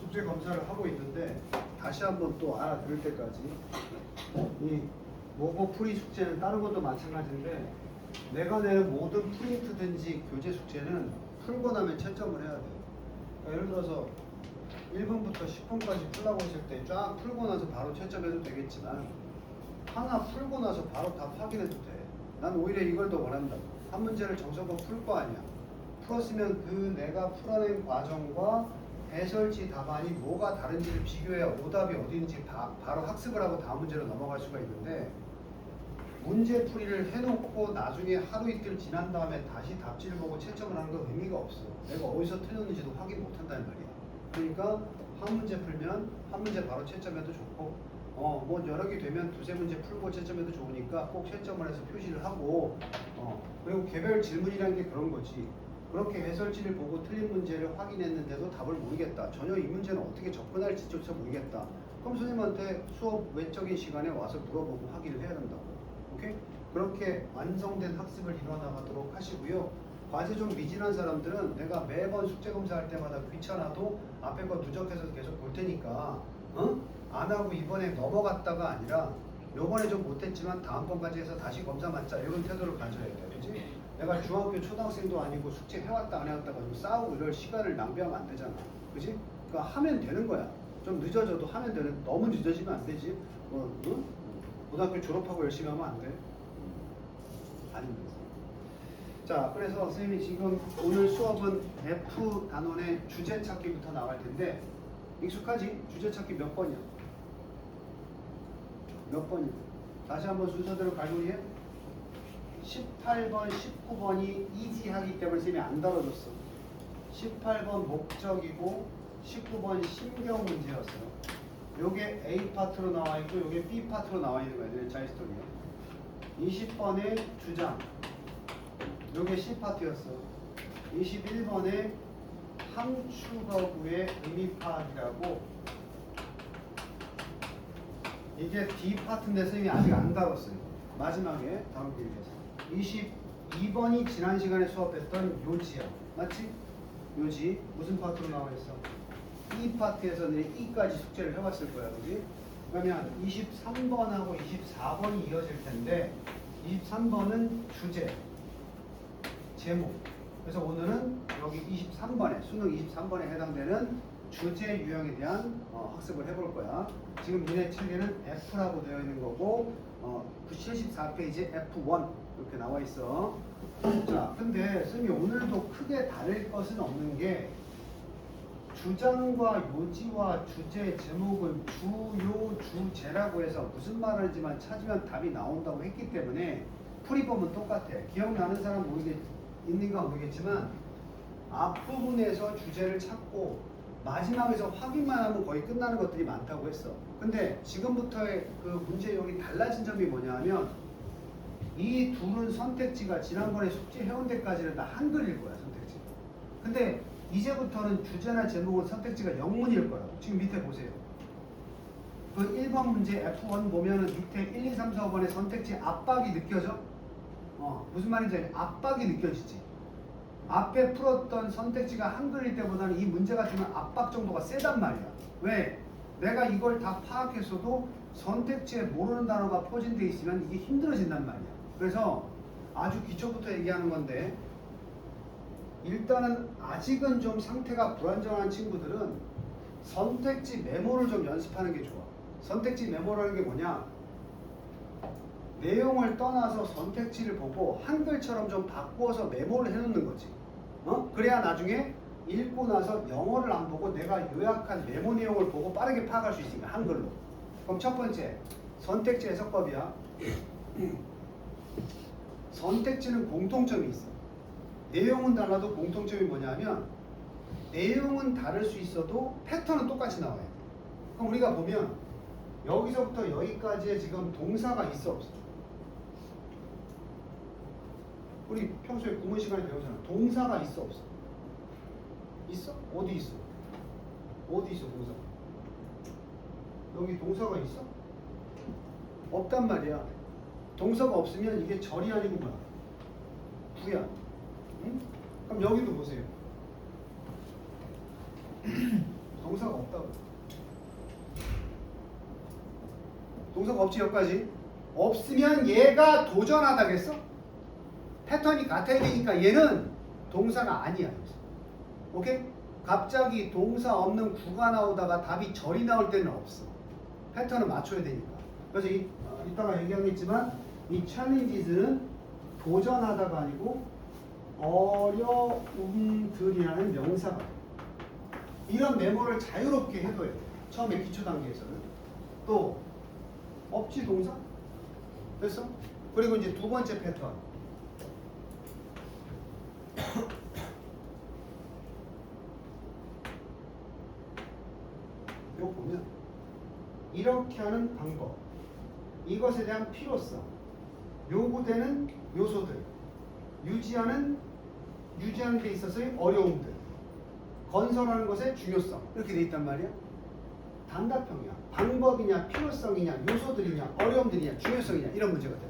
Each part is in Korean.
숙제 검사를 하고 있는데 다시 한번 또 알아들을 때까지 이 모고 풀이 숙제는 다른 것도 마찬가지인데 내가 내는 모든 프린트든지 교재 숙제는 풀고 나면 채점을 해야 돼요. 그러니까 예를 들어서 1분부터 10분까지 풀라고 했을 때 쫙 풀고 나서 바로 채점해도 되겠지만 하나 풀고 나서 바로 답 확인해도 돼. 난 오히려 이걸 더 원한다고. 한 문제를 정석으로 풀 거 아니야. 풀었으면 그 내가 풀어낸 과정과 해설지 답안이 뭐가 다른지를 비교해야 오답이 어딘지 바로 학습을 하고 다음 문제로 넘어갈 수가 있는데 문제풀이를 해놓고 나중에 하루 이틀 지난 다음에 다시 답지를 보고 채점을 하는 건 의미가 없어. 내가 어디서 틀렸는지도 확인 못 한다는 말이야. 그러니까 한 문제 풀면 한 문제 바로 채점해도 좋고 뭐 여러 개 되면 두세 문제 풀고 채점해도 좋으니까 꼭 채점을 해서 표시를 하고 그리고 개별 질문이라는 게 그런 거지. 그렇게 해설지를 보고 틀린 문제를 확인했는데도 답을 모르겠다. 전혀 이 문제는 어떻게 접근할지조차 모르겠다. 그럼 선생님한테 수업 외적인 시간에 와서 물어보고 확인을 해야 된다고. 오케이? 그렇게 완성된 학습을 이뤄나가도록 하시고요. 과제 좀 미진한 사람들은 내가 매번 숙제 검사할 때마다 귀찮아도 앞에 거 누적해서 계속 볼 테니까 안 하고 이번에 넘어갔다가 아니라 요번에 좀 못했지만 다음번까지 해서 다시 검사 맞자 이런 태도를 가져야 돼. 그치? 내가 중학교 초등학생도 아니고 숙제 해왔다 안 해왔다 가지고 싸우고 이럴 시간을 낭비하면 안 되잖아. 그치? 그러니까 하면 되는 거야. 좀 늦어져도 하면 되는. 너무 늦어지면 안 되지. 고등학교 졸업하고 열심히 하면 안 돼. 아닙니다. 자, 그래서 선생님이 지금 오늘 수업은 F 단원의 주제 찾기부터 나갈 텐데 익숙하지? 주제 찾기 몇 번이야? 몇 번이야? 다시 한번 순서대로 갈무리해. 18번, 19번이 이지하기 때문에 선생님이 안 다뤄줬어. 18번 목적이고 19번 심경 문제였어요. 요게 A 파트로 나와 있고 요게 B 파트로 나와 있는 거야. 내 차이 스토리야. 20번의 주장. 요게 C 파트였어. 21번의 함축어구의 의미 파악이라고 이게 D 파트인데 선생님이 아직 안 다뤘어요. 마지막에 다루기 위해서. 22번이 지난 시간에 수업했던 요지야. 맞지? 요지 무슨 파트로 나와 있어? 이 파트에서는 E까지 숙제를 해봤을 거야. 그지? 그러면 23번하고 24번이 이어질 텐데 23번은 주제, 제목. 그래서 오늘은 여기 23번에 수능 23번에 해당되는 주제 유형에 대한 학습을 해볼 거야. 지금 니네 책에는 F라고 되어 있는 거고 74페이지에 F1 이렇게 나와 있어. 자, 근데 선생님이 오늘도 크게 다를 것은 없는 게 주장과 요지와 주제, 제목은 주요, 주제라고 해서 무슨 말인지만 찾으면 답이 나온다고 했기 때문에 풀이법은 똑같아. 기억나는 사람 있는가 모르겠지만 앞부분에서 주제를 찾고 마지막에서 확인만 하면 거의 끝나는 것들이 많다고 했어. 근데 지금부터의 그 문제용이 달라진 점이 뭐냐면 이 둘은 선택지가 지난번에 숙제 해온 데까지는 다 한글일 거야, 선택지. 근데 이제부터는 주제나 제목은 선택지가 영문일 거라고. 지금 밑에 보세요. 그 1번 문제 F1 보면은 밑에 1, 2, 3, 4, 5번의 선택지 압박이 느껴져? 무슨 말인지 알지? 압박이 느껴지지. 앞에 풀었던 선택지가 한글일 때보다는 이 문제가 주는 압박 정도가 세단 말이야. 왜? 내가 이걸 다 파악했어도 선택지에 모르는 단어가 포진되어 있으면 이게 힘들어진단 말이야. 그래서 아주 기초부터 얘기하는 건데 일단은 아직은 좀 상태가 불안정한 친구들은 선택지 메모를 좀 연습하는 게 좋아. 선택지 메모라는 게 뭐냐? 내용을 떠나서 선택지를 보고 한글처럼 좀 바꾸어서 메모를 해놓는 거지. 그래야 나중에 읽고 나서 영어를 안 보고 내가 요약한 메모 내용을 보고 빠르게 파악할 수 있으니까 한글로. 그럼 첫 번째, 선택지 해석법이야. 선택지는 공통점이 있어. 내용은 달라도 공통점이 뭐냐면 내용은 다를 수 있어도 패턴은 똑같이 나와야 돼. 그럼 우리가 보면 여기서부터 여기까지의 지금 동사가 있어 없어? 우리 평소에 국문 시간에 배우잖아. 동사가 있어 없어? 있어? 어디 있어? 어디 있어 동사? 여기 동사가 있어? 없단 말이야. 동사가 없으면 이게 절이 아니고 뭐야? 부야. 응? 그럼 여기도 보세요. 동사가 없다고. 동사가 없지 여기까지. 없으면 얘가 도전하다겠어? 패턴이 같아야 되니까 얘는 동사가 아니야. 오케이? 갑자기 동사 없는 구가 나오다가 답이 절이 나올 때는 없어. 패턴을 맞춰야 되니까. 그래서 이따가 얘기하겠지만 이 challenges는 도전하다가 아니고 어려움들이라는 명사가 이런 메모를 자유롭게 해둬야 돼. 처음에 기초 단계에서는. 또 없지 동사? 됐어? 그리고 이제 두 번째 패턴. 이거 보면 이렇게 하는 방법, 이것에 대한 필요성, 요구되는 요소들, 유지하는 데 있어서의 어려움들, 건설하는 것의 중요성 이렇게 돼 있단 말이야. 단답형이야. 방법이냐, 필요성이냐, 요소들이냐, 어려움들이냐, 중요성이냐 이런 문제가 되는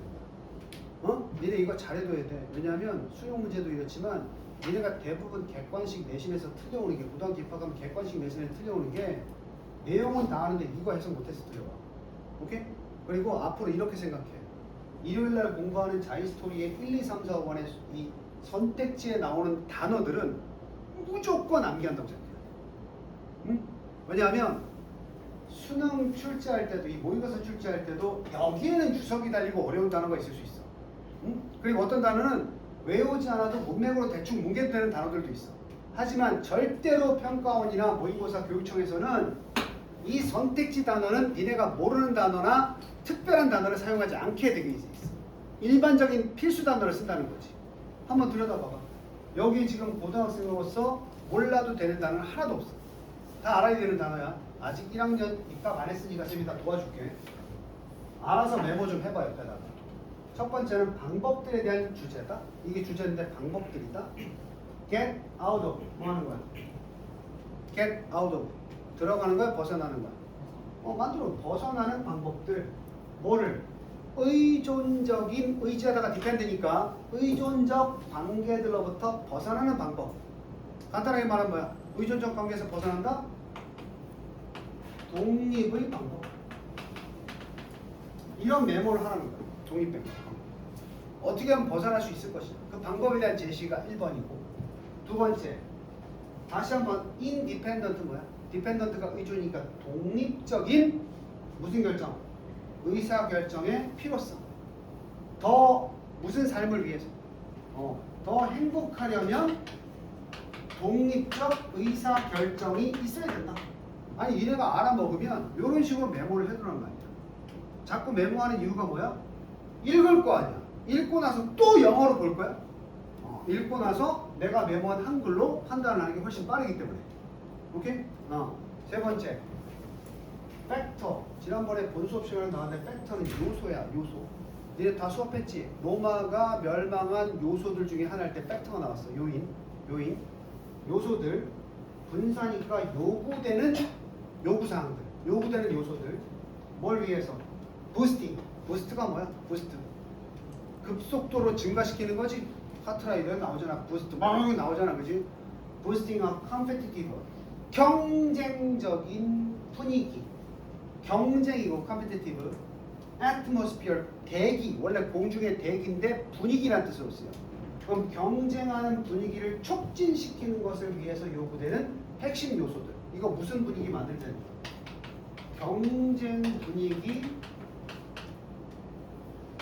거야. 니네 이거 잘해둬야 돼. 왜냐하면 수능 문제도 이렇지만 니네가 대부분 객관식 내신에서 틀려오는 게 고등학교 입학하면 객관식 내신에 틀려오는 게 내용은 다 아는데 이거 해석 못해서 틀려와. 오케이? 그리고 앞으로 이렇게 생각해. 일요일날 공부하는 자이스토리의 1, 2, 3, 4, 5번의 이 선택지에 나오는 단어들은 무조건 암기한다고 생각해. 응? 왜냐하면 수능 출제할 때도 이 모의고사 출제할 때도 여기에는 주석이 달리고 어려운 단어가 있을 수 있어. 응? 그리고 어떤 단어는 외우지 않아도 문맥으로 대충 뭉개되는 단어들도 있어. 하지만 절대로 평가원이나 모의고사 교육청에서는 이 선택지 단어는 니네가 모르는 단어나 특별한 단어를 사용하지 않게 되게 있어. 일반적인 필수 단어를 쓴다는 거지. 한번 들여다봐봐. 여기 지금 고등학생으로서 몰라도 되는 단어는 하나도 없어. 다 알아야 되는 단어야. 아직 1학년 입학 안 했으니까 재밌다 도와줄게. 알아서 메모 좀 해봐 옆에다가. 첫 번째는 방법들에 대한 주제다. 이게 주제인데 방법들이다. Get out of 뭐 하는 거야? Get out of 들어가는 거야? 벗어나는 거야? 만들어. 벗어나는 방법들. 뭐를? 의존적인 의지하다가 디펜드니까 의존적 관계들로부터 벗어나는 방법. 간단하게 말하면 뭐야? 의존적 관계에서 벗어난다? 독립의 방법. 이런 메모를 하라는 거야. 독립 방법. 어떻게 하면 벗어날 수 있을 것이냐. 그 방법에 대한 제시가 1번이고 두 번째. 다시 한번 independent 뭐야? 디펜던트가 의존이니까 독립적인 무슨 결정? 의사결정의 필요성. 더 무슨 삶을 위해서? 더 행복하려면 독립적 의사결정이 있어야 된다. 아니 얘네가 알아먹으면 이런 식으로 메모를 해두란 말이야. 자꾸 메모하는 이유가 뭐야? 읽을 거 아니야. 읽고 나서 또 영어로 볼 거야. 읽고 나서 내가 메모한 한글로 판단하는 게 훨씬 빠르기 때문에. 오케이? 세 번째. 팩터. 지난번에 본 수업 시간에 나왔는데 팩터는 요소야. 요소. 니네 다 수업했지? 로마가 멸망한 요소들 중에 하나일 때 팩터가 나왔어. 요인. 요소들. 분사니까 요구되는 요구사항들. 요구되는 요소들. 뭘 위해서? 부스팅. 부스트가 뭐야? 부스트. 급속도로 증가시키는 거지. 카트라이더에 나오잖아. 부스트 막 나오잖아. 그지? 부스팅과 컴페티티브. 경쟁적인 분위기. 경쟁이고 컴페티티브. atmosphere. 대기. 원래 공중의 대기인데 분위기라는 뜻으로 쓰여. 그럼 경쟁하는 분위기를 촉진시키는 것을 위해서 요구되는 핵심 요소들. 이거 무슨 분위기 만들 텐데? 경쟁 분위기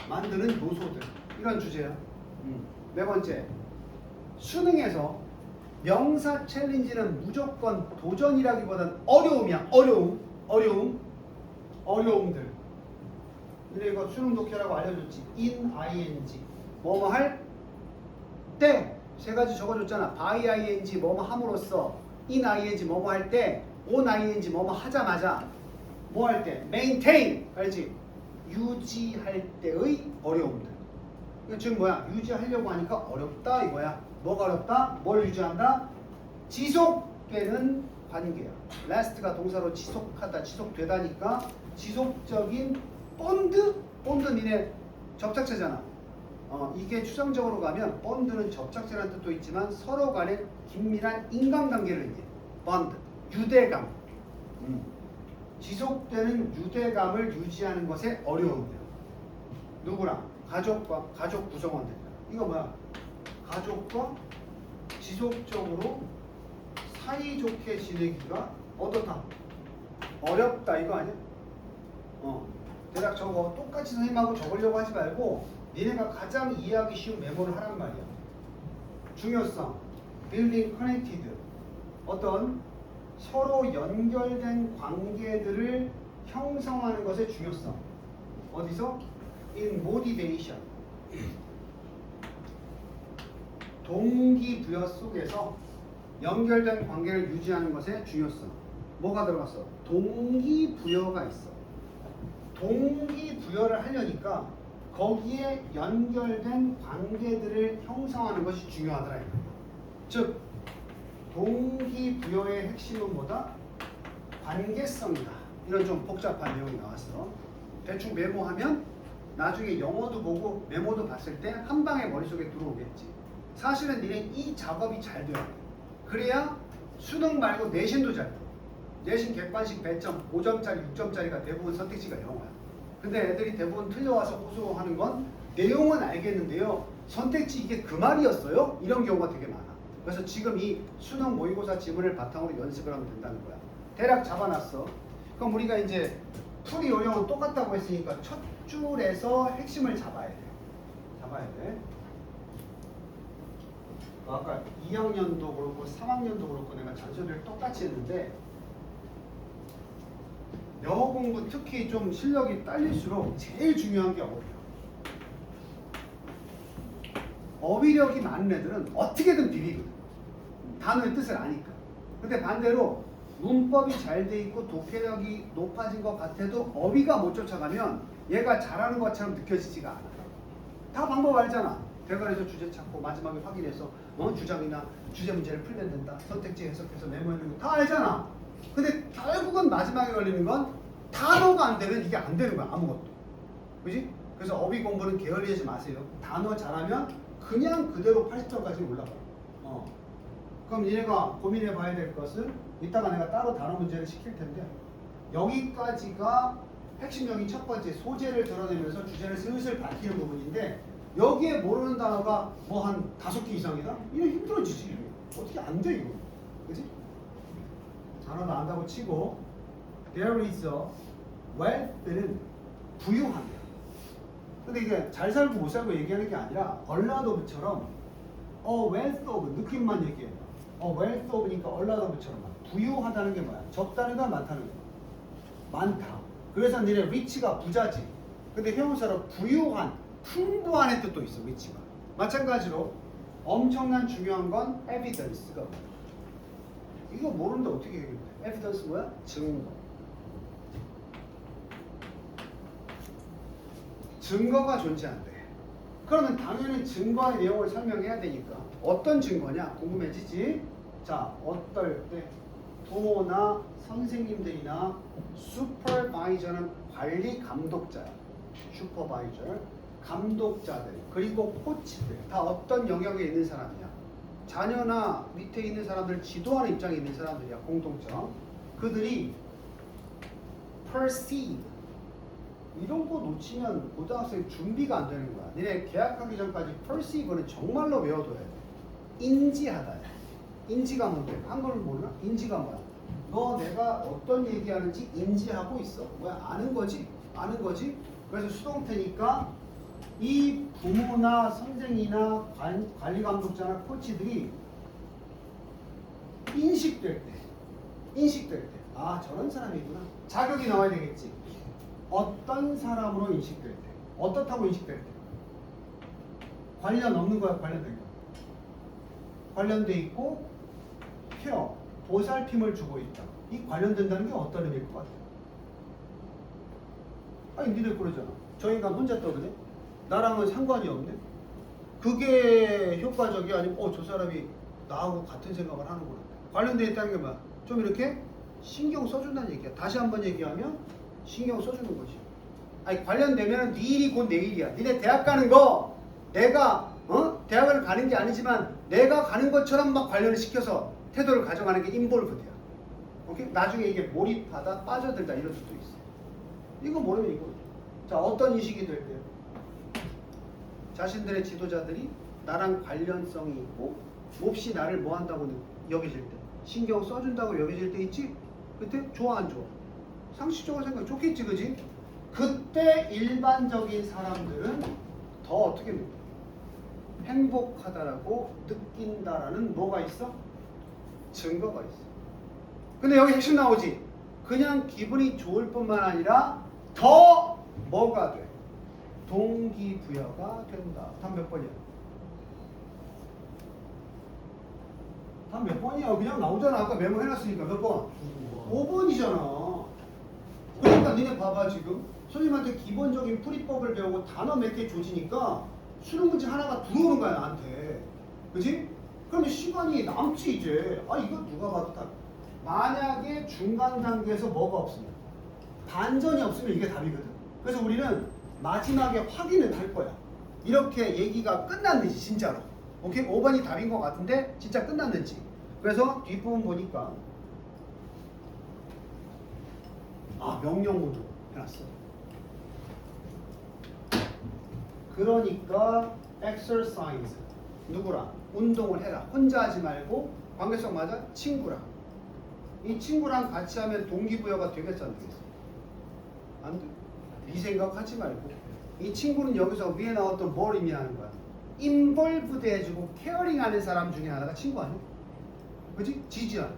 만드는 요소들. 이런 주제야. 네 번째. 수능에서 명사 챌린지는 무조건 도전이라기보단 어려움이야. 어려움들. 근데 이거 수능 독해라고 알려줬지. in ing 뭐뭐 할 때 세 가지 적어줬잖아. by ing 뭐뭐 함으로써, in ing 뭐뭐 할 때, on ing 뭐뭐 하자마자, 뭐 할 때, maintain 알지? 유지할 때의 어려움들. 이거 지금 뭐야? 유지하려고 하니까 어렵다 이거야. 뭐가 어렵다? 뭘 유지한다? 지속되는 관계야. last가 동사로 지속하다, 지속되다니까 지속적인 본드? 본드 니네 접착제잖아. 이게 추상적으로 가면 본드는 접착제라는 뜻도 있지만 서로 간의 긴밀한 인간관계를 얘기해. 본드, 유대감, 지속되는 유대감을 유지하는 것에 어려움이야. 누구랑? 가족과 가족 구성원들. 이거 뭐야? 가족과 지속적으로 사이좋게 지내기가 어떻다? 어렵다 이거 아니야? 대략 저거 똑같이 선생님하고 적으려고 하지 말고 니네가 가장 이해하기 쉬운 메모를 하란 말이야. 중요성, building connected, 어떤 서로 연결된 관계들을 형성하는 것의 중요성. 어디서? in motivation. 동기부여 속에서 연결된 관계를 유지하는 것의 중요성. 뭐가 들어갔어? 동기부여가 있어. 동기부여를 하려니까 거기에 연결된 관계들을 형성하는 것이 중요하더라. 즉 동기부여의 핵심은 뭐다? 관계성이다. 이런 좀 복잡한 내용이 나왔어. 대충 메모하면 나중에 영어도 보고 메모도 봤을 때 한 방에 머릿속에 들어오겠지. 사실은 니네 이 작업이 잘 돼야 돼. 그래야 수능 말고 내신도 잘 돼. 내신 객관식 100점, 5점짜리, 6점짜리가 대부분 선택지가 영어야. 근데 애들이 대부분 틀려와서 호소하는 건 내용은 알겠는데요. 선택지 이게 그 말이었어요? 이런 경우가 되게 많아. 그래서 지금 이 수능 모의고사 지문을 바탕으로 연습을 하면 된다는 거야. 대략 잡아놨어. 그럼 우리가 이제 풀이 요령은 똑같다고 했으니까 첫 줄에서 핵심을 잡아야 돼. 잡아야 돼. 아까 2학년도 그렇고 3학년도 그렇고 내가 잔소리를 똑같이 했는데 영어 공부 특히 좀 실력이 딸릴수록 제일 중요한 게 어휘력. 어휘력이 많은 애들은 어떻게든 비비거든. 단어의 뜻을 아니까. 근데 반대로 문법이 잘 돼 있고 독해력이 높아진 것 같아도 어휘가 못 쫓아가면 얘가 잘하는 것처럼 느껴지지가 않아. 다 방법 알잖아. 대괄에서 주제 찾고 마지막에 확인해서 주장이나 주제 문제를 풀면 된다. 선택지 해석해서 메모하는 거 다 알잖아. 근데 결국은 마지막에 걸리는 건 단어가 안 되면 이게 안 되는 거야. 아무것도. 그지? 그래서 어휘 공부는 게을리하지 마세요. 단어 잘하면 그냥 그대로 80점까지 올라가. 그럼 얘네가 고민해 봐야 될 것은 이따가 내가 따로 단어 문제를 시킬 텐데 여기까지가 핵심적인 첫 번째 소재를 드러내면서 주제를 슬슬 밝히는 부분인데 여기에 모르는 단어가 뭐 한 5개 이상이다? 이거 힘들어지지. 어떻게 안 돼 이거. 그치? 단어도 안다고 치고 there is a wealth는 부유함이야. 근데 이게 잘 살고 못 살고 얘기하는 게 아니라 얼라도브처럼 wealth of 느낌만 얘기해. wealth of니까 얼라도브처럼 부유하다는 게 뭐야? 적다는 건 많다는 거야. 많다. 그래서 니네 rich가 부자지. 근데 형용사로 부유한, 풍부한의 뜻도 있어. rich가. 마찬가지로 엄청난 중요한 건 evidence가 뭐야? 이거 모르는데 어떻게 얘기해? evidence 뭐야? 증거. 증거가 존재한대. 그러면 당연히 증거의 내용을 설명해야 되니까 어떤 증거냐? 궁금해지지? 자, 어떨 때 부모나 선생님들이나 슈퍼바이저는 관리 감독자야. 슈퍼바이저, 감독자들, 그리고 코치들 다 어떤 영역에 있는 사람이야? 자녀나 밑에 있는 사람들 지도하는 입장에 있는 사람들이야. 공통점. 그들이 perceive 이런 거 놓치면 고등학생 준비가 안 되는 거야. 니네 계약하기 전까지 perceive는 정말로 외워둬야 돼. 인지하다. 인지가 뭔데? 한글을 몰라? 인지가 뭐야? 너 내가 어떤 얘기하는지 인지하고 있어. 뭐야? 아는 거지? 아는 거지? 그래서 수동태니까 이 부모나 선생이나 관리 감독자나 코치들이 인식될 때 아 저런 사람이구나. 자격이 나와야 되겠지. 어떤 사람으로 인식될 때, 어떻다고 인식될 때, 관련 없는 거야, 관련된 거. 관련돼 있고 케어, 보살핌을 주고 있다. 이 관련된다는 게 어떤 의미일 것 같아? 아니 니들 그러잖아. 저 인간 혼자 떠드네? 나랑은 상관이 없네? 그게 효과적이 아니면 저 사람이 나하고 같은 생각을 하는구나. 관련돼 있다는 게 뭐야? 좀 이렇게 신경 써준다는 얘기야. 다시 한번 얘기하면 신경 써주는 거지. 아니 관련되면 네 일이 곧 내 일이야. 니네 대학 가는 거 내가 대학을 가는 게 아니지만 내가 가는 것처럼 막 관련을 시켜서 태도를 가져가는 게 인볼브드야. 오케이? 나중에 이게 몰입하다 빠져들다 이럴 수도 있어. 이거 모르면 이거. 자, 어떤 인식이 될게요? 자신들의 지도자들이 나랑 관련성이 있고 몹시 나를 뭐 한다고 여겨질 때, 신경 써준다고 여겨질 때 있지? 그때 좋아 안 좋아? 상식적으로 생각해 좋겠지, 그지? 그때 일반적인 사람들은 더 어떻게 느껴? 행복하다라고 느낀다라는 뭐가 있어? 증거가 있어. 근데 여기 핵심 나오지? 그냥 기분이 좋을 뿐만 아니라 더 뭐가 돼? 동기부여가 된다. 답 몇 번이야? 답 몇 번이야? 그냥 나오잖아. 아까 메모해놨으니까 몇 번? 5번이잖아. 그러니까 니네 봐봐 지금 선생님한테 기본적인 풀이법을 배우고 단어 몇 개 조지니까 수능 문제 하나가 들어오는 거야 나한테. 그지? 그러면 시간이 남지 이제. 아 이거 누가 봐도 답. 만약에 중간 단계에서 뭐가 없으면 반전이 없으면 이게 답이거든. 그래서 우리는 마지막에 확인을 할 거야. 이렇게 얘기가 끝났는지 진짜로. 오케이? 5번이 답인 것 같은데 진짜 끝났는지. 그래서 뒷부분 보니까 명령문으로 해놨어. 그러니까 exercise 누구랑? 운동을 해라. 혼자 하지 말고 관계성 맞아? 친구랑. 이 친구랑 같이 하면 동기부여가 되겠지 안 되겠어? 안 돼. 네 생각하지 말고 이 친구는 여기서 위에 나왔던 뭘 의미하는 거야? 인볼브드 해주고 케어링하는 사람 중에 하나가 친구 아니야? 그치? 지지야.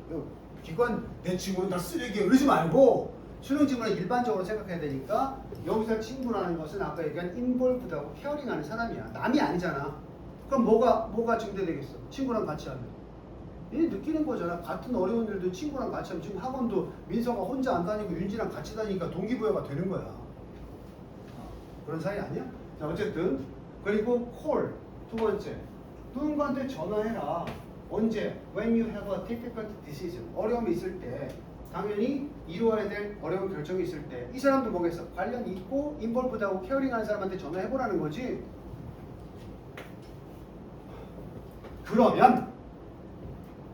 기관 내 친구는 다 쓰레기야. 이러지 말고 수능 지문을 일반적으로 생각해야 되니까 여기서 친구라는 것은 아까 얘기한 인볼브드하고 케어링하는 사람이야. 남이 아니잖아. 그럼 뭐가 증대되겠어? 친구랑 같이 하면. 얘 느끼는 거잖아. 같은 어려운 일도 친구랑 같이 하면 지금 학원도 민서가 혼자 안 다니고 윤지랑 같이 다니니까 동기부여가 되는 거야. 그런 사이 아니야? 자 어쨌든 그리고 콜 두 번째 누군가한테 전화해라. 언제? When you have a difficult decision. 어려움이 있을 때 당연히 이루어야 될 어려운 결정이 있을 때 이 사람도 뭐겠어? 관련 있고 인볼브드하고 케어링하는 사람한테 전화해보라는 거지. 그러면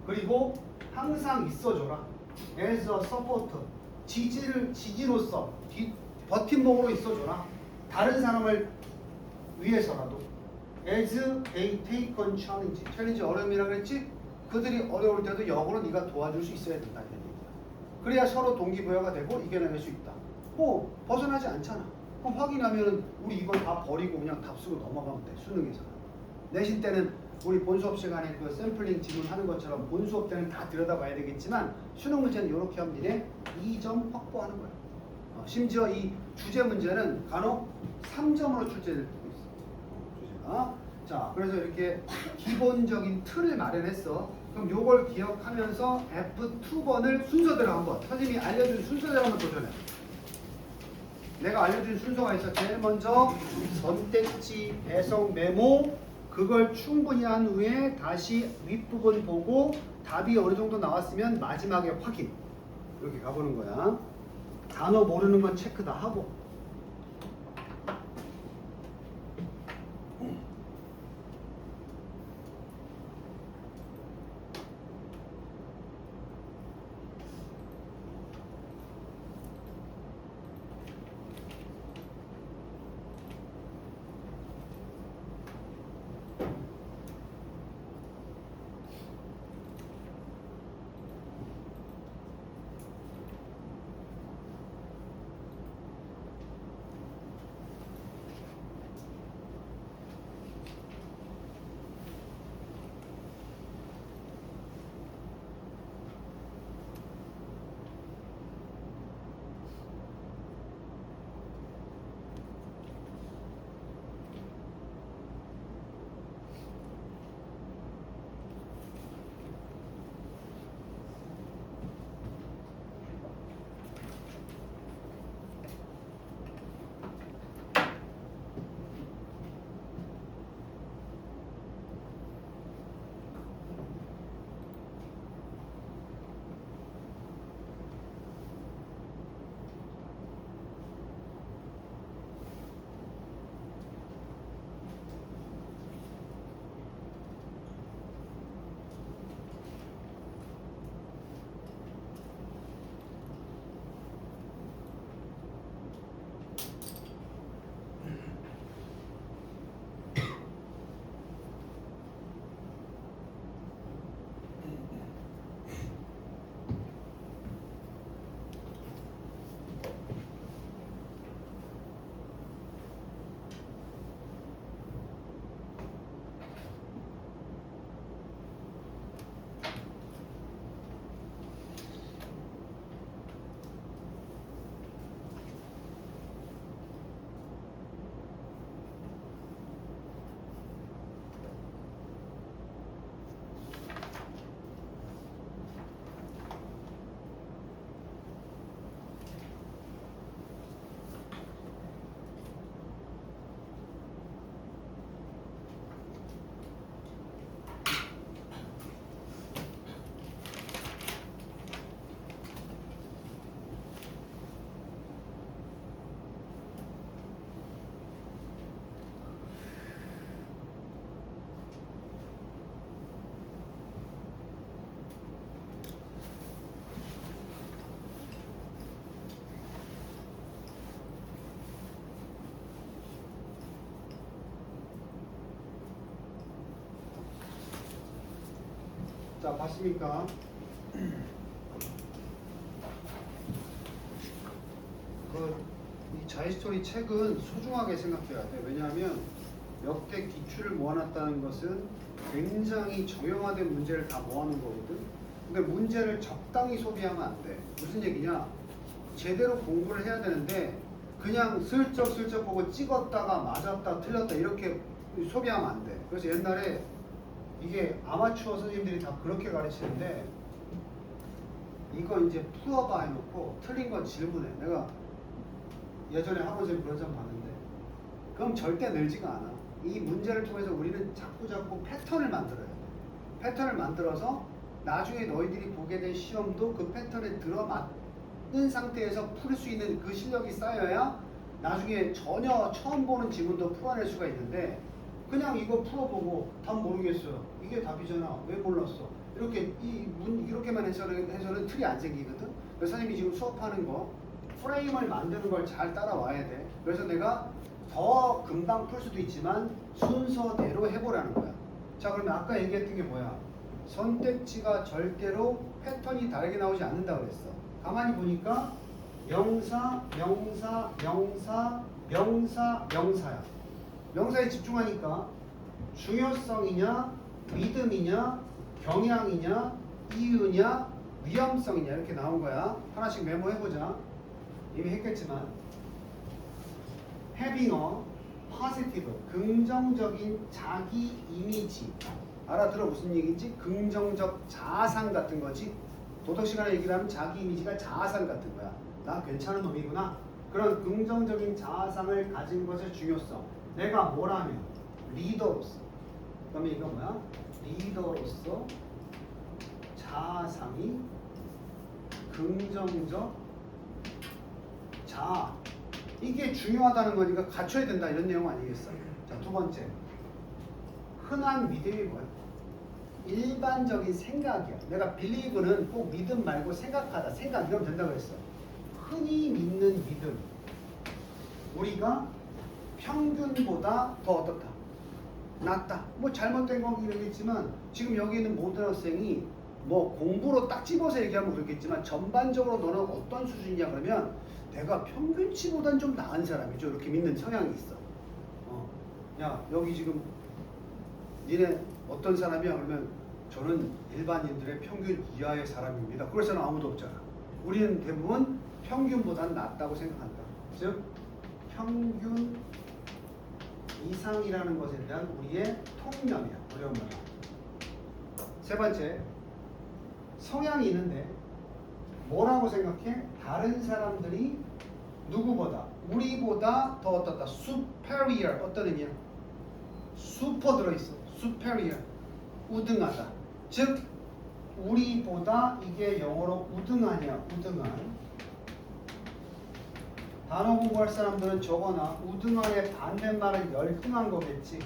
그리고 항상 있어줘라. as a supporter. 지지로서 버팀목으로 있어줘라. 다른 사람을 위해서라도 as they take on challenge. 챌린지 어려움이라 그랬지? 그들이 어려울 때도 역으로 네가 도와줄 수 있어야 된다. 그래야 서로 동기부여가 되고 이겨낼 수 있다. 뭐 벗어나지 않잖아. 그럼 확인하면 우리 이건 다 버리고 그냥 답 쓰고 넘어가면 돼. 수능에서는. 내신 때는 우리 본수업 시간에 그 샘플링 질문하는 것처럼 본수업 때는 다 들여다봐야 되겠지만 수능 문제는 이렇게 하면 니네 2점 확보하는 거야. 심지어 이 주제 문제는 간혹 3점으로 출제될 때도 있어. 주제가. 자, 그래서 이렇게 기본적인 틀을 마련했어. 그럼 요걸 기억하면서 F2번을 순서대로 한번 선생님이 알려준 순서대로 한번 도전해. 내가 알려준 순서가 있어. 제일 먼저 선택지 배석 메모 그걸 충분히 한 후에 다시 윗부분 보고 답이 어느 정도 나왔으면 마지막에 확인. 이렇게 가보는 거야. 단어 모르는 건 체크 다 하고. 자, 봤습니까? 이 자이스토리 책은 소중하게 생각해야 돼. 왜냐하면 역대 기출을 모아놨다는 것은 굉장히 정형화된 문제를 다 모아놓은 거거든. 근데 문제를 적당히 소비하면 안 돼. 무슨 얘기냐? 제대로 공부를 해야 되는데 그냥 슬쩍슬쩍 보고 찍었다가 맞았다 틀렸다 이렇게 소비하면 안 돼. 그래서 옛날에 이게 아마추어 선생님들이 다 그렇게 가르치는데 이거 이제 풀어봐 해놓고 틀린 건 질문해. 내가 예전에 학원에서 그런 사람 봤는데 그럼 절대 늘지가 않아. 이 문제를 통해서 우리는 자꾸 패턴을 만들어야 돼. 패턴을 만들어서 나중에 너희들이 보게 된 시험도 그 패턴에 들어맞는 상태에서 풀 수 있는 그 실력이 쌓여야 나중에 전혀 처음 보는 지문도 풀어낼 수가 있는데 그냥 이거 풀어보고 답 모르겠어요. 이게 답이잖아. 왜 몰랐어? 이렇게만 해서는 틀이 안 생기거든. 그래서 선생님이 지금 수업하는 거 프레임을 만드는 걸 잘 따라와야 돼. 그래서 내가 더 금방 풀 수도 있지만 순서대로 해보라는 거야. 자, 그러면 아까 얘기했던 게 뭐야? 선택지가 절대로 패턴이 다르게 나오지 않는다 그랬어. 가만히 보니까 명사, 명사, 명사, 명사, 명사야. 명사에 집중하니까 중요성이냐, 믿음이냐, 경향이냐, 이유냐, 위험성이냐 이렇게 나온 거야. 하나씩 메모해보자. 이미 했겠지만 having a positive, 긍정적인 자기 이미지. 알아들어 무슨 얘기인지? 긍정적 자아상 같은 거지. 도덕 시간에 얘기를 하면 자기 이미지가 자아상 같은 거야. 나 괜찮은 놈이구나. 그런 긍정적인 자아상을 가진 것의 중요성. 내가 뭐라면 리더로서. 그러면 이거 뭐야? 리더로서 자아상이 긍정적 자아. 이게 중요하다는 거니까 갖춰야 된다 이런 내용 아니겠어? 자, 두 번째. 흔한 믿음이 뭐야? 일반적인 생각이야. 내가 believe는 꼭 믿음 말고 생각하다. 생각 이러면 된다고 했어. 흔히 믿는 믿음. 우리가 평균보다 더 어떻다? 낫다. 뭐 잘못된 건 이러겠지만 지금 여기 있는 모든 학생이 뭐 공부로 딱 집어서 얘기하면 그렇겠지만 전반적으로 너는 어떤 수준이냐 그러면 내가 평균치보단 좀 나은 사람이죠. 이렇게 믿는 성향이 있어. 야, 여기 지금 니네 어떤 사람이야? 그러면 저는 일반인들의 평균 이하의 사람입니다. 그럴 사람 아무도 없잖아. 우리는 대부분 평균보다는 낫다고 생각한다. 즉 평균 이상이라는 것에 대한 우리의 통념이야. 어려운 말. 세 번째, 성향이 있는데 뭐라고 생각해? 다른 사람들이 누구보다, 우리보다 더 어떻다? superior. 어떤 의미야? super 들어있어. superior. 우등하다. 즉 우리보다 이게 영어로 우등하냐? 우등한. 단어 공부할 사람들은 저거나 우등한의 반대말은 열등한 거겠지.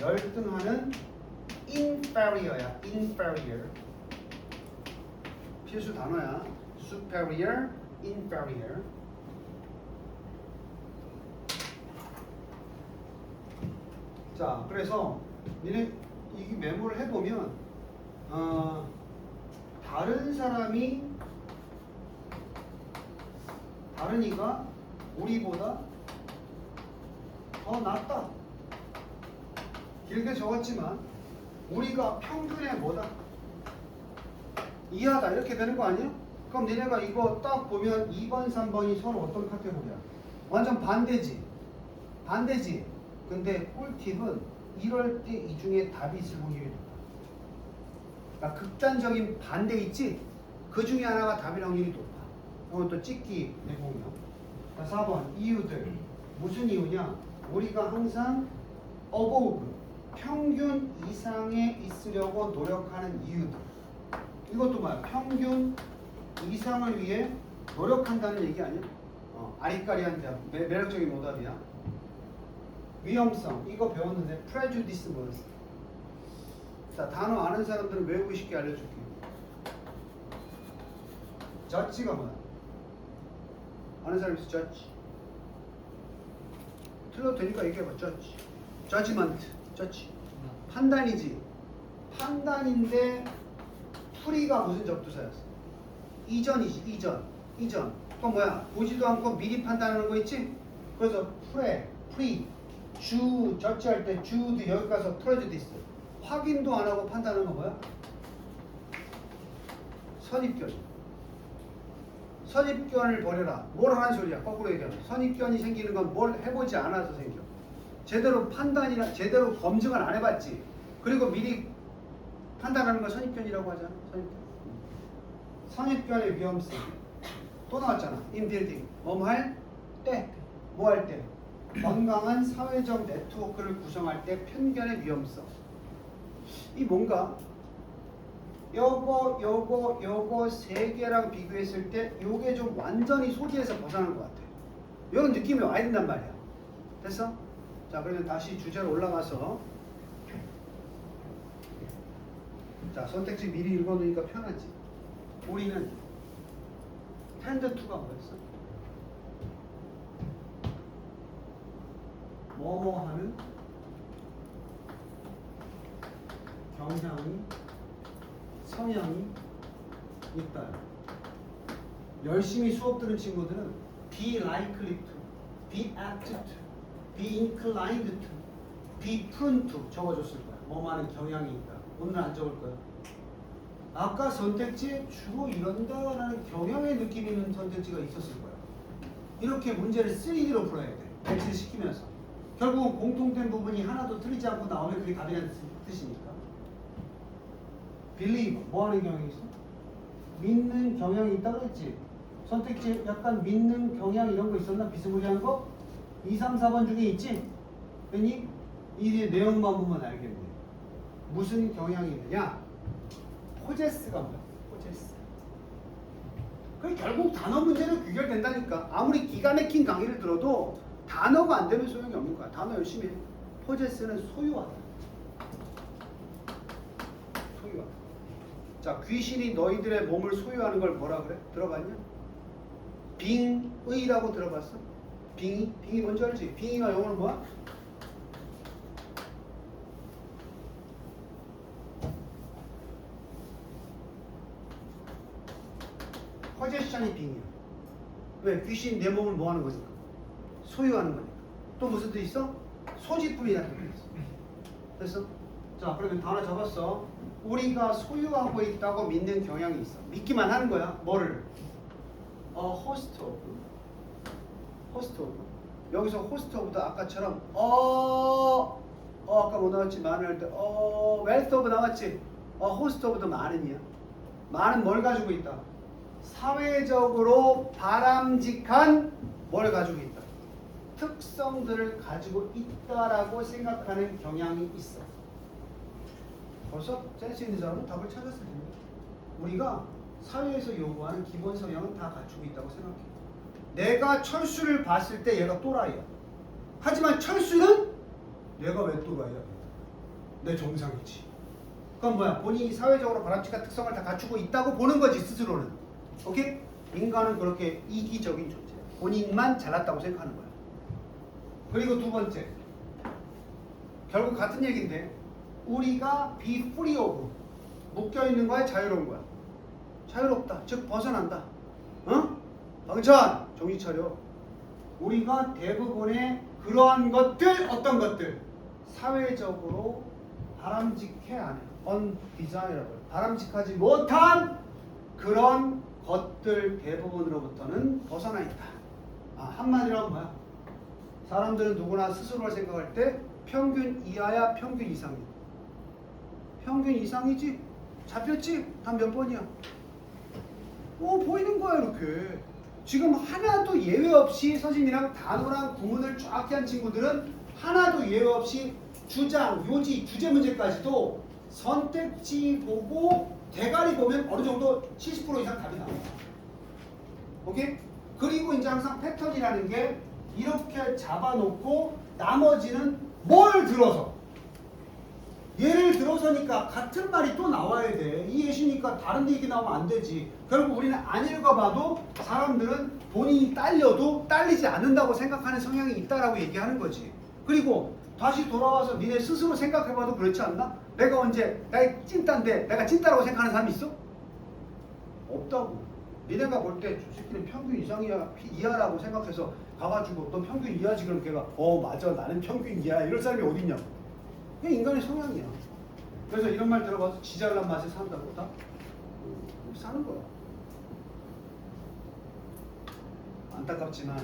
열등하는 inferior야. inferior. 필수 단어야. superior, inferior. 자, 그래서 니네 이 메모를 해보면 다른 이가 우리보다 더 낫다. 길게 적었지만 우리가 평균에 뭐다? 이하다. 이렇게 되는 거 아니야? 그럼 니네가 이거 딱 보면 2번, 3번이 서로 어떤 카테고리야? 완전 반대지. 반대지. 근데 꿀팁은 이럴 때 이 중에 답이 있을 확률이 높다. 그러니까 극단적인 반대 있지? 그 중에 하나가 답일 확률이 높아. 이건 또 찍기 내보면. 4번 이유들. 무슨 이유냐? 우리가 항상 above, 평균 이상에 있으려고 노력하는 이유들. 이것도 뭐야? 평균 이상을 위해 노력한다는 얘기 아니야? 아리까리한 대답, 매력적인 오답이야. 위험성, 이거 배웠는데 prejudice 뭐였어? 자, 단어 아는 사람들은 외우기 쉽게 알려줄게. judge가 뭐야? 아는 사람 있어? judge. 틀려도 되니까 얘기해봐. judge. judgment, judge. 판단이지. 판단인데 풀이가 무슨 접두사였어? 이전이지. 이전. 그건 뭐야? 보지도 않고 미리 판단하는 거 있지? 그래서 프리, 저치 할 때 주도 여기 가서 트레저도 있어. 확인도 안 하고 판단하는 거 뭐야? 선입견을 버려라. 뭘 하는 소리야? 거꾸로 얘기하면 선입견이 생기는 건 뭘 해보지 않아서 생겨. 제대로 판단이나 제대로 검증을 안 해봤지. 그리고 미리 판단하는 걸 선입견이라고 하잖아. 선입견의 위험성. 또 나왔잖아. in building. 뭐 할 때, 뭐 할 때. 건강한 사회적 네트워크를 구성할 때 편견의 위험성. 이 뭔가 요거 세 개랑 비교했을 때 요게 좀 완전히 소지에서 벗어난 것 같아. 이런 느낌이 와야 된단 말이야. 됐어? 자, 그러면 다시 주제로 올라가서 자, 선택지 미리 읽어놓으니까 편하지. 우리는 텐드 투가 뭐였어? 뭐뭐 하는 경향이 성향이 있다. 열심히 수업 들은 친구들은 be likely to, be apt to, be inclined to, be prone to 적어줬을 거야. 뭐 하는 경향이 있다. 오늘 안 적을 거야. 아까 선택지에 주로 이런다라는 경향의 느낌 있는 선택지가 있었을 거야. 이렇게 문제를 3D로 풀어야 돼. 배치를 시키면서. 결국은 공통된 부분이 하나도 틀리지 않고 나오면 그게 답이라는 뜻이니까. believe, 뭐 하는 경향이 있어? 믿는 경향이 있다고 했지? 선택지 약간 믿는 경향 이런 거 있었나? 비스무리한 거? 2, 3, 4번 중에 있지? 그러니 이 내용만 보면 알겠네. 무슨 경향이 있느냐? 포제스가 뭐야? 포제스. 그 결국 단어 문제는 귀결된다니까. 아무리 기가 막힌 강의를 들어도 단어가 안 되면 소용이 없는 거야. 단어 열심히 해. 포제스는 소유하다. 소유하다. 자, 귀신이 너희들의 몸을 소유하는 걸 뭐라 그래? 들어봤냐? 빙의라고 들어봤어? 빙의? 빙의 뭔지 알지? 빙의가 영어로 뭐야? 포제션이 빙의야. 왜? 귀신 내 몸을 뭐 하는 거니까? 소유하는 거니까. 또 무슨 뜻 있어? 소지품이라는 뜻 있어. 됐어? 자, 그러면 단어 적었어. 우리가 소유하고 있다고 믿는 경향이 있어. 믿기만 하는 거야. 뭐를? host of. 여기서 host of도 아까처럼 아까 뭐 나왔지? 많은 할 때 wealth of 나왔지? host of도 많은이야. 많은 뭘 가지고 있다? 사회적으로 바람직한 뭘 가지고 있다? 특성들을 가지고 있다라고 생각하는 경향이 있어. 벌써 센스 있는 사람은 답을 찾았을 텐데. 우리가 사회에서 요구하는 기본 성향은 다 갖추고 있다고 생각해. 내가 철수를 봤을 때 얘가 또라이야. 하지만 철수는 내가 왜 또라이야? 내 정상이지. 그건 뭐야? 본인이 사회적으로 바람직한 특성을 다 갖추고 있다고 보는 거지, 스스로는. 오케이? 인간은 그렇게 이기적인 존재야. 본인만 잘났다고 생각하는 거야. 그리고 두 번째, 결국 같은 얘기인데 우리가 be free of, 묶여있는 거야? 자유로운 거야? 자유롭다. 즉 벗어난다. 방천! 정신 차려. 우리가 대부분의 그러한 것들, 어떤 것들? 사회적으로 바람직해 안 해. undesirable. 바람직하지 못한 그런 것들 대부분으로부터는 벗어나 있다. 한마디로 하면 뭐야? 사람들은 누구나 스스로를 생각할 때 평균 이하야, 평균 이상이야. 평균 이상이지? 잡혔지? 단 몇 번이야? 보이는 거야, 이렇게. 지금 하나도 예외 없이 선생님이랑 단어랑 구문을 정확히 한 친구들은 하나도 예외 없이 주장, 요지, 주제 문제까지도 선택지 보고 대가리 보면 어느 정도 70% 이상 답이 나와. 오케이? 그리고 이제 항상 패턴이라는 게 이렇게 잡아놓고 나머지는 뭘 들어서, 예를 들어서니까 같은 말이 또 나와야 돼. 이 예시니까 다른 얘기 나오면 안 되지. 결국 우리는 안 읽어봐도 사람들은 본인이 딸려도 딸리지 않는다고 생각하는 성향이 있다라고 얘기하는 거지. 그리고 다시 돌아와서 니네 스스로 생각해봐도 그렇지 않나? 내가 언제 나의 찐따인데 내가 찐따라고 생각하는 사람이 있어? 없다고. 니네가 볼 때 저 새끼는 평균 이상이야 이하라고 생각해서 가가지고 너 평균 이하지 그럼 걔가 맞아 나는 평균 이하야 이럴 사람이 어딨냐고. 그게 인간의 성향이야. 그래서 이런 말 들어봐서 지잘난 맛에 산다고 다 사는 거야. 안타깝지만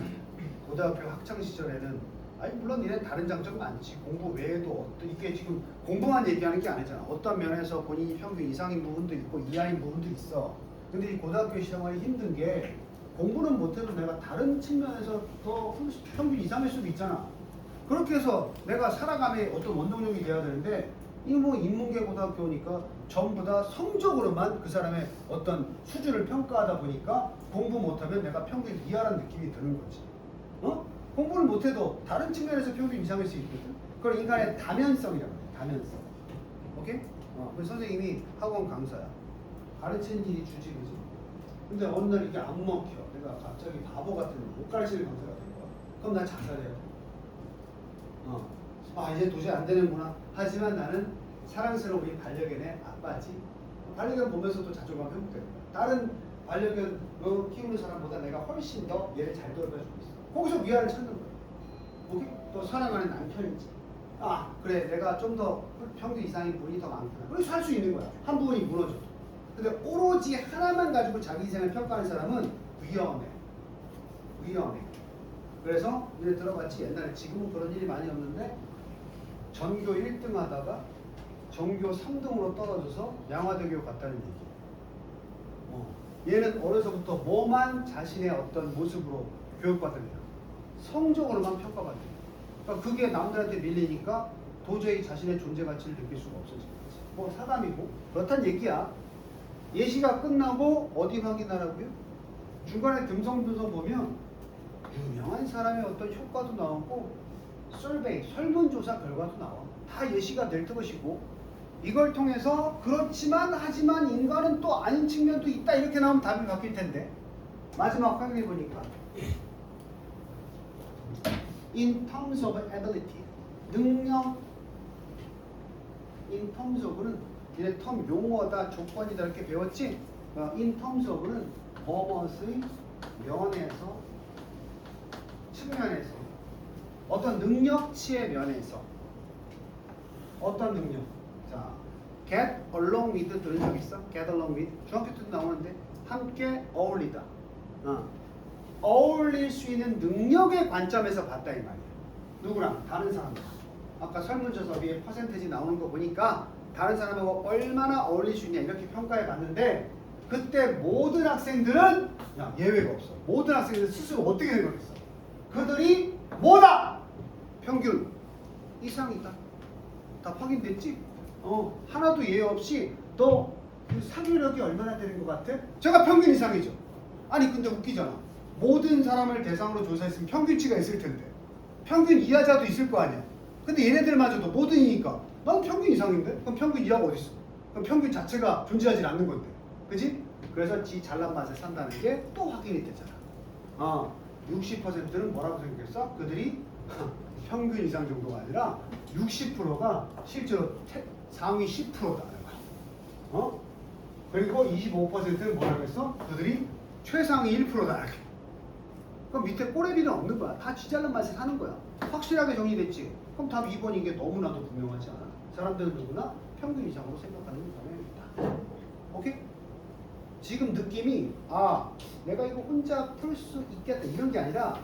고등학교 학창 시절에는 물론 얘네 다른 장점은 많지. 공부 외에도 이게 지금 공부만 얘기하는 게 아니잖아. 어떤 면에서 본인이 평균 이상인 부분도 있고 이하인 부분도 있어. 근데 이 고등학교 생활이 힘든 게 공부는 못해도 내가 다른 측면에서 더 평균 이상일 수도 있잖아. 그렇게 해서 내가 살아감의 어떤 원동력이 돼야 되는데 이 뭐 인문계 고등학교니까 전부 다 성적으로만 그 사람의 어떤 수준을 평가하다 보니까 공부 못하면 내가 평균 이하라는 느낌이 드는 거지. 공부를 못해도 다른 측면에서 평균 이상일 수 있거든. 그걸 인간의 다면성이라고 해. 다면성. 오케이? 그 선생님이 학원 강사야. 가르치는 일이 주지, 그지? 근데 어느 날 이게 안 먹혀. 내가 갑자기 바보 같은 못 가르치는 강사가 된 거야. 그럼 난 자살해요. 이제 도저히 안 되는구나. 하지만 나는 사랑스러운 우리 반려견의 아빠지. 반려견 보면서도 자존감 회복되는 거야. 다른 반려견 키우는 사람보다 내가 훨씬 더 얘를 잘 돌봐주고 있어. 거기서 위안을 찾는 거야. 오케이? 또 사랑하는 남편이지. 그래 내가 좀 더 평균 이상인 분이 더 많구나. 그래서 할 수 있는 거야. 한 부분이 무너져도. 근데 오로지 하나만 가지고 자기 인생을 평가하는 사람은 위험해. 그래서 이제 들어봤지. 옛날에 지금은 그런 일이 많이 없는데 전교 1등 하다가 전교 3등으로 떨어져서 양화대교 갔다는 얘기. 얘는 어려서부터 뭐만 자신의 어떤 모습으로 교육받습니다. 성적으로만 평가받는 거예요. 그러니까 그게 남들한테 밀리니까 도저히 자신의 존재 가치를 느낄 수가 없어진 거지. 뭐 사람이고 그렇단 얘기야. 예시가 끝나고 어디 확인하라고요? 중간에 듬성듬성 보면 유명한 사람의 어떤 효과도 나오고 설베이, 설문조사 결과도 나와. 다 예시가 될 것이고 이걸 통해서 그렇지만 하지만 인간은 또 아닌 측면도 있다 이렇게 나오면 답이 바뀔 텐데 마지막 확인해 보니까 in terms of ability 능력 in terms of는 이제 텀 용어다 조건이다 이렇게 배웠지. in terms of는 뭐뭐의 면에서 측면에서 어떤 능력치의 면에서 어떤 능력. 자, get along with 들은 적 있어? get along with 중학교 때도 나오는데 함께 어울리다. 어울릴 수 있는 능력의 관점에서 봤다 이 말이야. 누구랑? 다른 사람과. 아까 설문조사 위에 퍼센테이지 나오는 거 보니까 다른 사람하고 얼마나 어울릴 수 있냐 이렇게 평가해 봤는데 그때 모든 학생들은 예외가 없어. 모든 학생들은 스스로 어떻게 생각했어? 그들이 뭐다? 평균 이상이다. 다 확인됐지? 하나도 예외 없이 너 그 사교력이 얼마나 되는 것 같아? 제가 평균 이상이죠. 아니 근데 웃기잖아. 모든 사람을 대상으로 조사했으면 평균치가 있을 텐데 평균 이하자도 있을 거 아니야. 근데 얘네들마저도 모든이니까 난 평균 이상인데? 그럼 평균 이하가 어디 있어? 그럼 평균 자체가 존재하지 않는 건데, 그지? 그래서 지 잘난 맛에 산다는 게 또 확인이 됐잖아. 60%는 뭐라고 생각했어? 그들이 평균 이상 정도가 아니라 60%가 실제로 상위 10%다는 거야. 그리고 25%는 뭐라고 했어? 그들이 최상위 1%다. 그럼 밑에 꼬레비는 없는 거야. 다 지 잘난 맛에 사는 거야. 확실하게 정리됐지? 그럼 답 2번인 게 너무나도 분명하지 않아? 사람들은 누구나 평균 이상으로 생각하는 경향이 있다. 오케이? 지금 느낌이 내가 이거 혼자 풀 수 있겠다 이런 게 아니라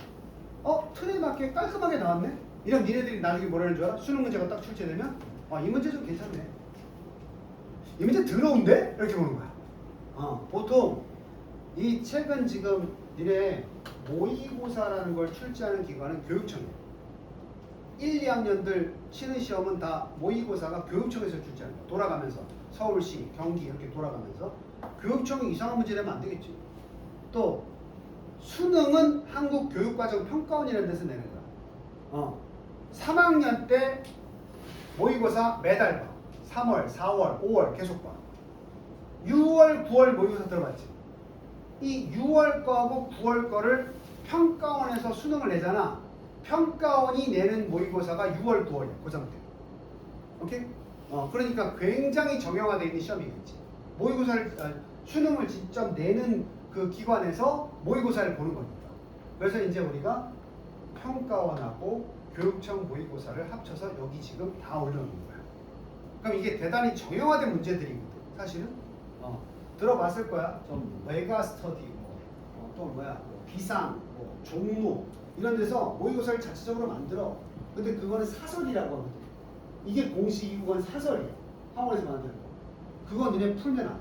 틀에 맞게 깔끔하게 나왔네? 이런 니네들이 나중에 뭐라는 줄 알아? 수능 문제가 딱 출제되면 이 문제 좀 괜찮네. 이 문제 더러운데? 이렇게 보는 거야. 보통 이 책은 지금 니네 모의고사라는 걸 출제하는 기관은 교육청이에요. 1, 2학년들 치는 시험은 다 모의고사가 교육청에서 출제하는 거야. 돌아가면서 서울시, 경기 이렇게 돌아가면서 교육청이 이상한 문제 내면 안 되겠지. 또 수능은 한국교육과정평가원이라는 데서 내는 거야. 3학년 때 모의고사 매달 봐. 3월, 4월, 5월 계속 봐. 6월, 9월 모의고사 들어봤지? 이 6월 거하고 9월 거를 평가원에서 수능을 내잖아. 평가원이 내는 모의고사가 6월, 9월이야. 고3 때. 오케이? 그러니까 굉장히 정형화되어 있는 시험이겠지. 모의고사를 수능을 직접 내는 그 기관에서 모의고사를 보는 거니까. 그래서 이제 우리가 평가원하고 교육청 모의고사를 합쳐서 여기 지금 다 올려놓은 거야. 그럼 이게 대단히 정형화된 문제들이거든. 사실은 들어봤을 거야. 좀 메가스터디 또 뭐야 비상, 종로 이런 데서 모의고사를 자체적으로 만들어. 근데 그거는 사설이라고 하거든. 이게 공식이고 그건 사설이야. 학원에서 만드는 거. 그건 너네 풀면 안 돼.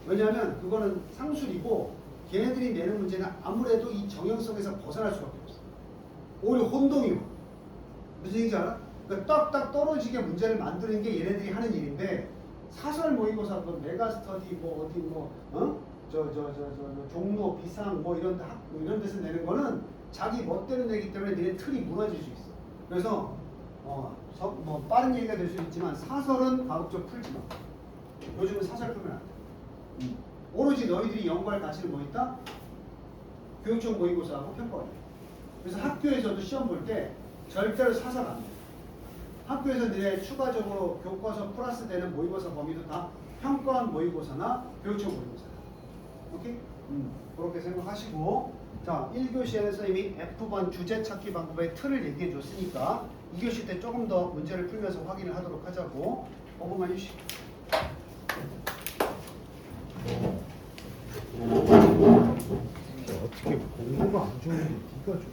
왜냐하면 그거는 상술이고 걔네들이 내는 문제는 아무래도 이 정형성에서 벗어날 수밖에 없어. 오히려 혼동이고. 무슨 얘기인지 알아? 그러니까 딱딱 떨어지게 문제를 만드는 게 얘네들이 하는 일인데 사설 모의고사, 메가스터디, 종로, 비상, 이런 데서 내는 거는 자기 멋대로 내기 때문에 니네 틀이 무너질 수 있어. 그래서, 빠른 얘기가 될 수 있지만 사설은 가급적 풀지 마. 요즘은 사설 풀면 안 돼. 오로지 너희들이 연구할 가치는 뭐 있다? 교육청 모의고사하고 평가원이야. 그래서 학교에서도 시험 볼 때 절대로 사설 안 돼. 학교에서 니네 추가적으로 교과서 플러스 되는 모의고사 범위도 다 평가원 모의고사나 교육청 모의고사야. 오케이? 그렇게 생각하시고, 자, 1교시에는 선생님이 F번 주제 찾기 방법의 틀을 얘기해 줬으니까 2교시 때 조금 더 문제를 풀면서 확인을 하도록 하자고. 5분만 해주시고. 어떻게 공부가 안 좋은데 네가 좀